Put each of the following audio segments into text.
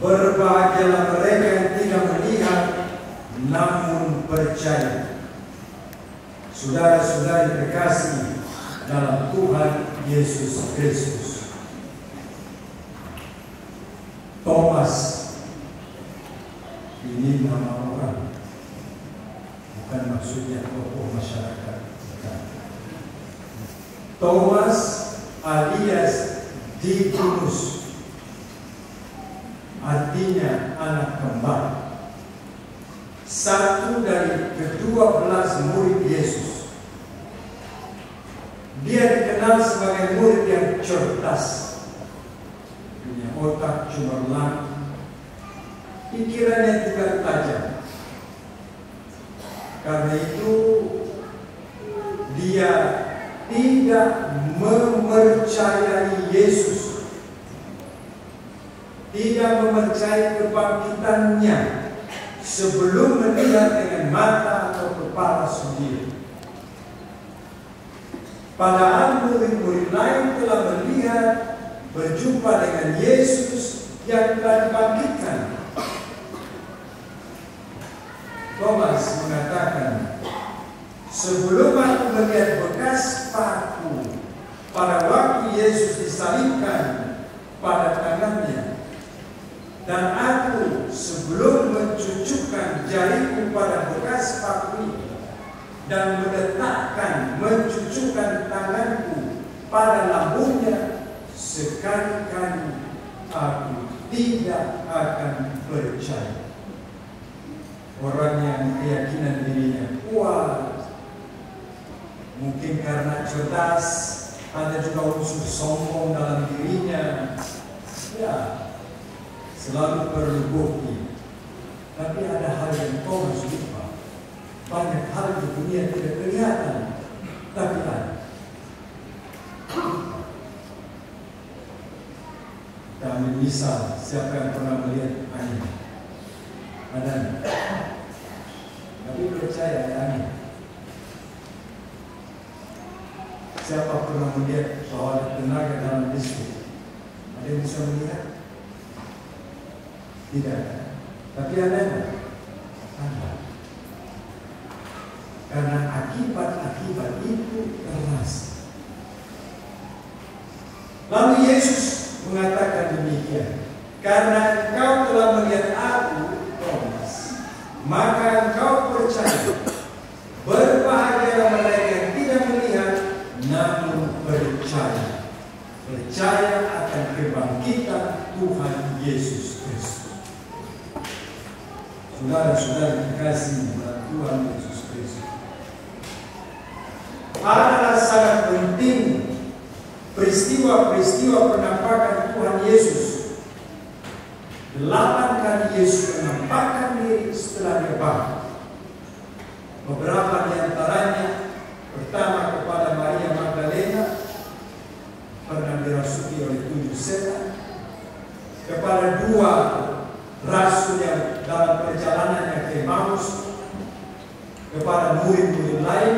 Berbahagialah mereka yang tidak melihat namun percaya. Saudara-saudari terkasih dalam Tuhan Yesus Kristus, Thomas ini nama orang, bukan maksudnya tokoh masyarakat. Thomas alias Didymus, artinya anak kembar. Satu dari ke-12 murid Yesus. Dia dikenal sebagai murid yang cerdas, punya otak cemerlang, pikirannya juga tajam. Karena itu dia tidak mempercayai Yesus, tidak mempercayai kebangkitannya sebelum melihat dengan mata atau kepala sendiri. Padahal murid-murid lain telah melihat, berjumpa dengan Yesus yang telah dibangkitkan. Thomas mengatakan, sebelum aku melihat bekas paku pada waktu Yesus disalibkan pada tangannya, dan aku sebelum mencucukkan jariku pada bekas paku itu dan mencucukkan tanganku pada lambungnya, sekali-kali aku tidak akan percaya. Orang yang keyakinan dirinya kuat, mungkin karena cerdas, ada juga unsur sombong dalam dirinya, ya, selalu perlu bukti. Tapi ada hal yang Thomas lupa. Banyak hal di dunia tidak kelihatan, tapi ada. Kita ambil misal, siapa yang pernah melihat angin? Ada? Tapi percaya ada angin. Siapa pernah melihat bahwa ada tenaga dalam listrik? Ada yang bisa melihat? Tidak. Tapi ada nggak? Ada. Karena akibat-akibat itu keras. Lalu Yesus mengatakan demikian, karena engkau telah melihat aku, Thomas, maka engkau percaya. Berbahagialah mereka yang tidak melihat namun percaya. Percaya akan kebangkitan Tuhan Yesus Kristus. Saudara-saudara terkasih dalam Tuhan Yesus Kristus, adalah sangat penting peristiwa-peristiwa penampakan Tuhan Yesus. 8 kali Yesus menampakkan diri setelah dia bangkit. Beberapa di antaranya, pertama kepada Maria Magdalena, pernah dirasuki oleh 7 setan. Kepada 2 rasul yang dalam perjalanannya ke Emmaus, kepada murid-murid lain,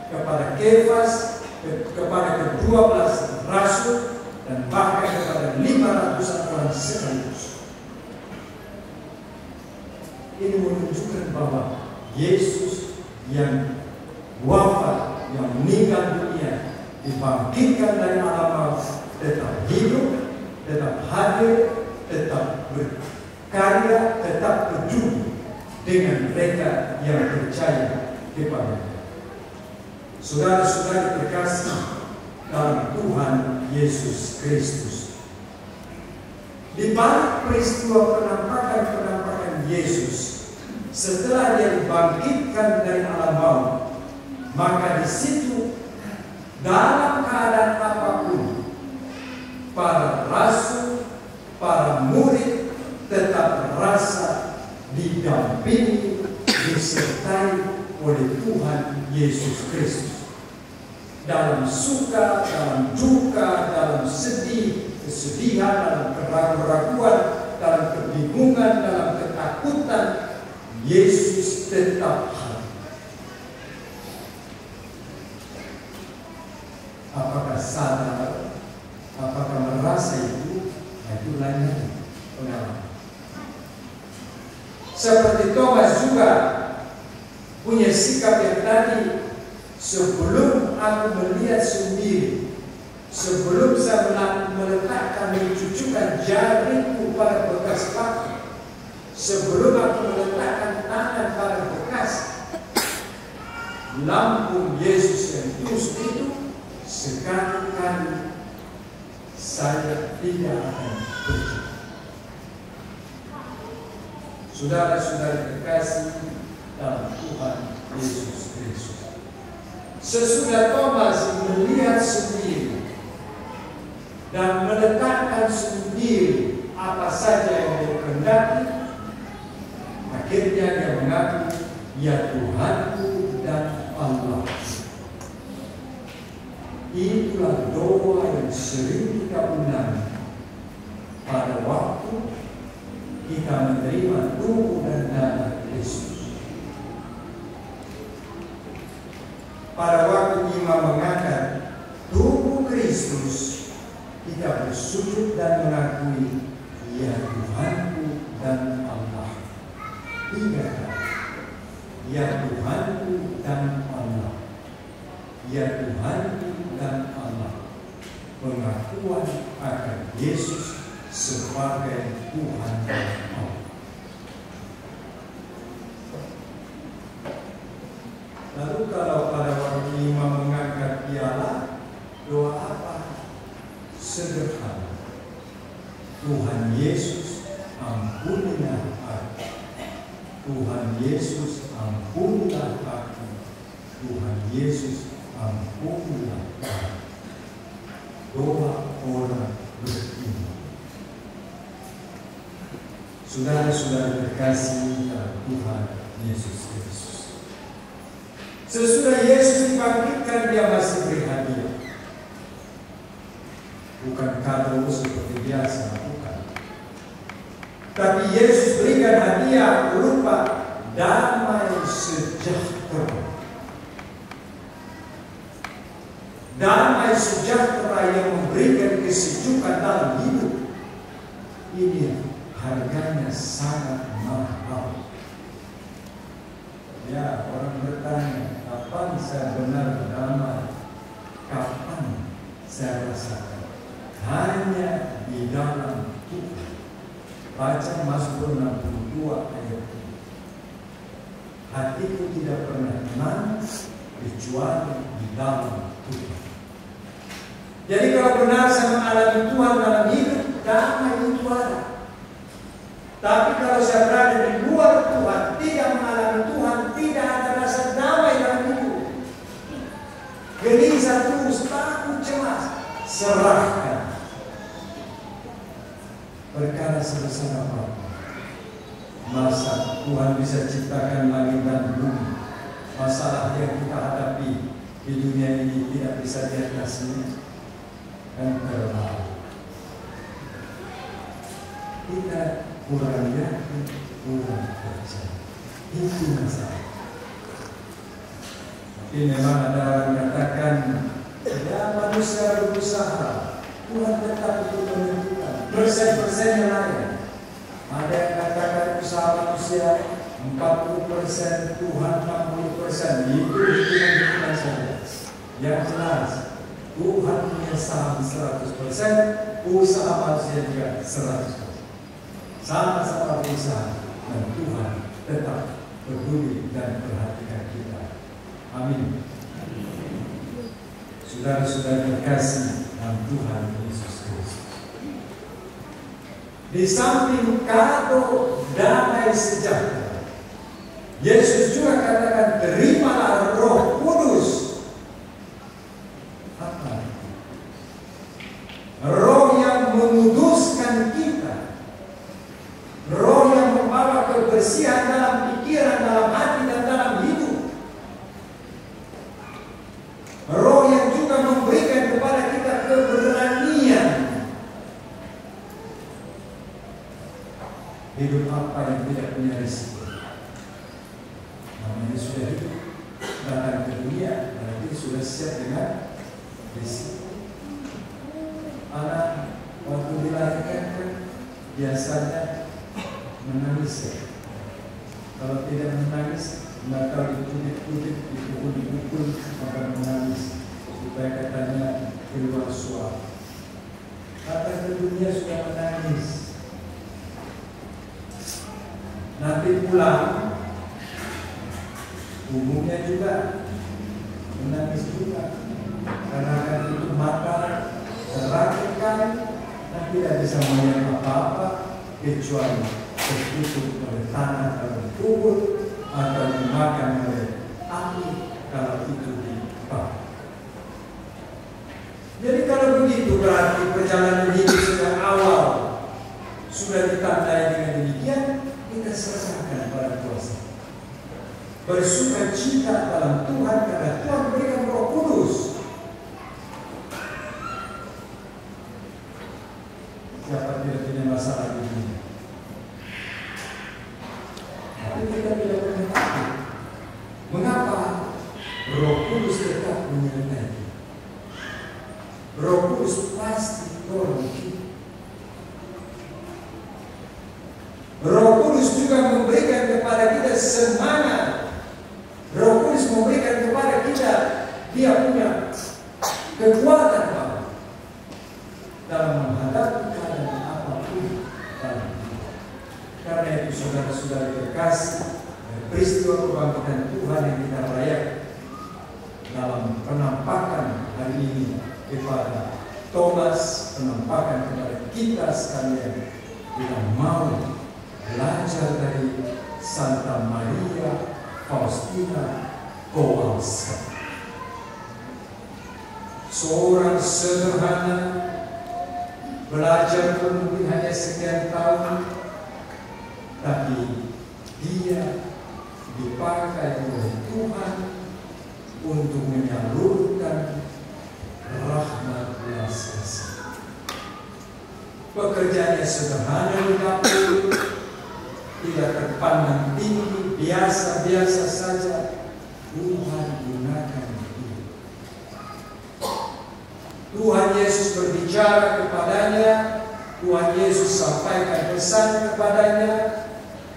kepada Kefas, kepada ke-12 rasul, dan bahkan kepada 500 orang sekaligus. Ini menunjukkan bahwa Yesus yang wafat, yang meninggal dunia, dibangkitkan dari alam maut, tetap hidup, tetap hadir, tetap berkarya, tetap peduli dengan mereka yang percaya kepada-Nya. Saudara-saudara terkasih dalam Tuhan Yesus Kristus, di balik peristiwa penampakan Yesus setelah dia dibangkitkan dari alam maut, maka di situ dalam keadaan apapun, para rasul, para murid tetap merasa didampingi, disertai oleh Tuhan Yesus Kristus. Dalam suka, dalam duka, dalam sedih, kesedihan, dalam keraguan-keraguan, dalam kebingungan, dalam ketakutan, Yesus tetap hadir. Apakah sadar, apakah merasa itu? Nah, itu lainnya pengalaman. Seperti Thomas juga punya sikap yang tadi, sebelum aku melihat sendiri, sebelum saya meletakkan mencucukkan jariku pada bekas paku, sebelum aku meletakkan tangan pada bekas lambung Yesus yang tusuk itu, sekali-kali saya tidak akan percaya. Saudara-saudara terkasih dalam Tuhan Yesus Kristus, sesudah Thomas melihat sendiri dan meletakkan sendiri apa saja yang dia kehendaki, akhirnya dia mengaku, ya Tuhanku dan Allah. Itulah doa yang sering kita ulangi pada waktu kita menerima tubuh dan darah Kristus. Pada waktu imam mengangkat tubuh Kristus, kita bersujud dan mengakui, ya Tuhanku dan Allah. Tiga kali. Ya Tuhanku dan Allah. Ya Tuhanku dan Allah. Pengakuan akan Yesus sebagai Tuhan dan Allah. Lalu kalau pada waktu imam mengangkat piala, doa apa? Sederhana. Tuhan Yesus, ampunilah aku. Tuhan Yesus, ampunilah aku. Tuhan Yesus, ampunilah aku. Doa orang beriman. Saudara-saudara terkasih dalam Tuhan Yesus Kristus, sesudah Yesus dibangkitkan, dia masih beri hadiah. Bukan kado seperti biasa, bukan. Tapi Yesus berikan hadiah berupa damai sejahtera. Damai sejahtera yang memberikan kesejukan dalam hidup. Ini harganya sangat mahal. Ya, orang bertanya, kapan saya benar damai? Kapan saya rasakan? Hanya di dalam Tuhan. Baca Mazmur 62 ayat 3. Hatiku tidak pernah tenang kecuali di dalam Tuhan. Jadi kalau benar saya mengalami Tuhan dalam hidup, damai itu ada. Tapi kalau saya berada di luar Tuhan, tidak mengalami Tuhan, tidak ada rasa damai dalam hidup. Gelisah terus, takut, cemas, serahkan. Perkara sebesar apa? Masa Tuhan bisa ciptakan langit dan bumi? Masalah yang kita hadapi di dunia ini tidak bisa diatasinya. Dan terlalu kita kurang yakin, kurang percaya. Itu masalah. Tapi memang ada orang katakan, ya manusia berusaha, Tuhan tetap itu menentukan. Persen-persen yang lain. Ada yang katakan usaha manusia 40%, Tuhan 60%. Itu hitungan saja. Yang jelas, Tuhan punya saham 100%, usaha manusia juga 100%. Sama-sama berusaha, dan Tuhan tetap peduli dan perhatikan kita. Amin. Saudara-saudara terkasih dalam Tuhan Yesus Kristus, di samping kado damai sejahtera, Yesus juga katakan, terimalah Roh Kudus. Apa? Roh yang menguduskan kita, Roh yang membawa kebersihan dalam pikiran, dalam hati, dan dalam hidup. Roh yang juga memberikan kepada kita keberanian. Hidup apa yang tidak punya risiko? Namanya sudah hidup, datang ke dunia, berarti sudah siap dengan risiko. Anak waktu dilahirkan biasanya menangis ya. Kalau tidak menangis, maka dikutip-kutip, dipukul-pukul, maka menangis supaya katanya keluar suara. Kata ke dunia sudah menangis. Nanti pulang, umumnya juga menangis juga, karena kan itu mata terrakitkan dan tidak bisa melihat apa-apa kecuali tertutup oleh tanah kalau kubur atau dimakan oleh api kalau itu dibakar. Jadi kalau begitu berarti perjalanan hidup sejak awal sudah ditandai dengan demikian, kita serahkan pada kuasa. Bersuka cita dalam Tuhan karena Tuhan berikan Roh Kudus. Siapa tidak punya masalah di dunia? Tapi kita tidak pernah takut. Mengapa? Roh Kudus tetap menyertai. Roh Kudus pasti tolong kita. Roh Kudus juga memberikan kepada kita semangat. Roh Kudus memberikan kepada kita, dia punya kekuatan dalam menghadapi keadaan apapun dalam hidup. Karena itu saudara-saudara terkasih, peristiwa kebangkitan Tuhan yang kita rayakan dalam penampakan hari ini kepada Thomas, penampakan kepada kita sekalian, kita mau belajar dari Santa Maria Faustina Kowalska, seorang sederhana, belajar mungkin hanya sekian tahun, tapi dia dipakai oleh Tuhan untuk menyalurkan rahmat belas kasih. Pekerjaannya sederhana di dapur, tidak terpandang tinggi, biasa-biasa saja. Tuhan gunakan dia. Tuhan Yesus berbicara kepadanya, Tuhan Yesus sampaikan pesan kepadanya,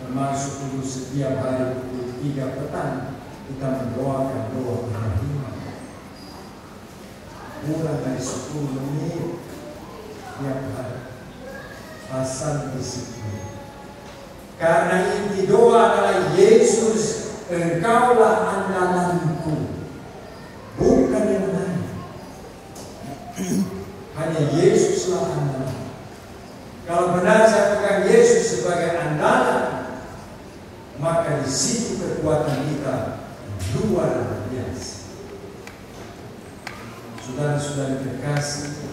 termasuk dulu setiap hari pukul 3 petang kita mendoakan doa pengharian. Kurang dari 10 menit tiap hari, asal disiplin. Karena inti doa adalah Yesus, Engkaulah andalanku, bukan yang lain. Hanya Yesuslah andalan. Kalau benar saya pegang Yesus sebagai andalan, maka di situ kekuatan kita luar biasa. Saudara-saudara terkasih,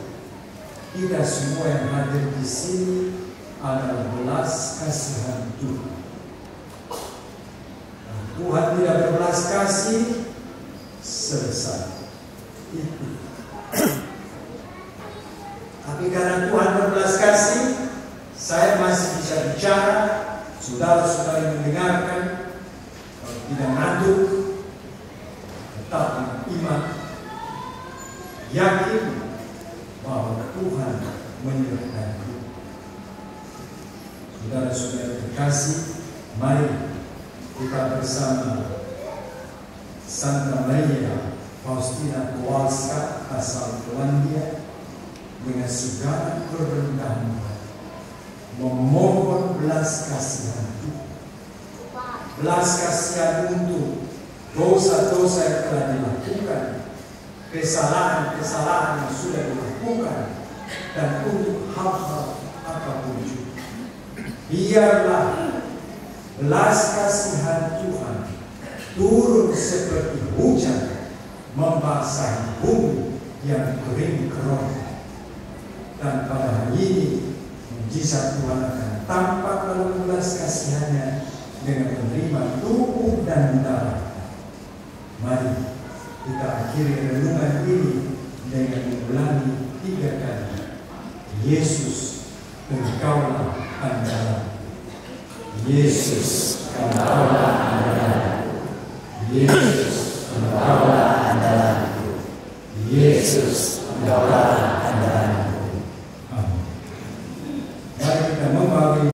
kita semua yang hadir di sini adalah belas kasihan Tuhan. Tuhan tidak berbelas kasih, selesai. Itu. Tapi karena Tuhan berbelas kasih, saya masih bisa bicara, saudara-saudara mendengarkan, kalau tidak ngantuk, tetap dengan iman, yakin bahwa Tuhan menyertai. Saudara-saudara terkasih, mari kita bersama Santa Maria Faustina Kowalska asal Polandia dengan segala kerendahan memohon belas kasihan Tuhan. Belas kasihan untuk dosa-dosa yang telah dilakukan, kesalahan-kesalahan yang sudah dilakukan, dan untuk hal-hal apapun juga. Biarlah belas kasihan Tuhan turun seperti hujan membasahi bumi yang kering keron. Dan pada hari ini mujizat Tuhan akan tampak dalam belas kasihannya dengan menerima tubuh dan darah. Mari kita akhiri renungan ini dengan mengulangi 3 kali. Yesus, Engkaulah andalan. Yesus, Engkaulah andalan. Yesus, Engkaulah andalan. Yesus, Engkaulah andalan. Mari kita membawa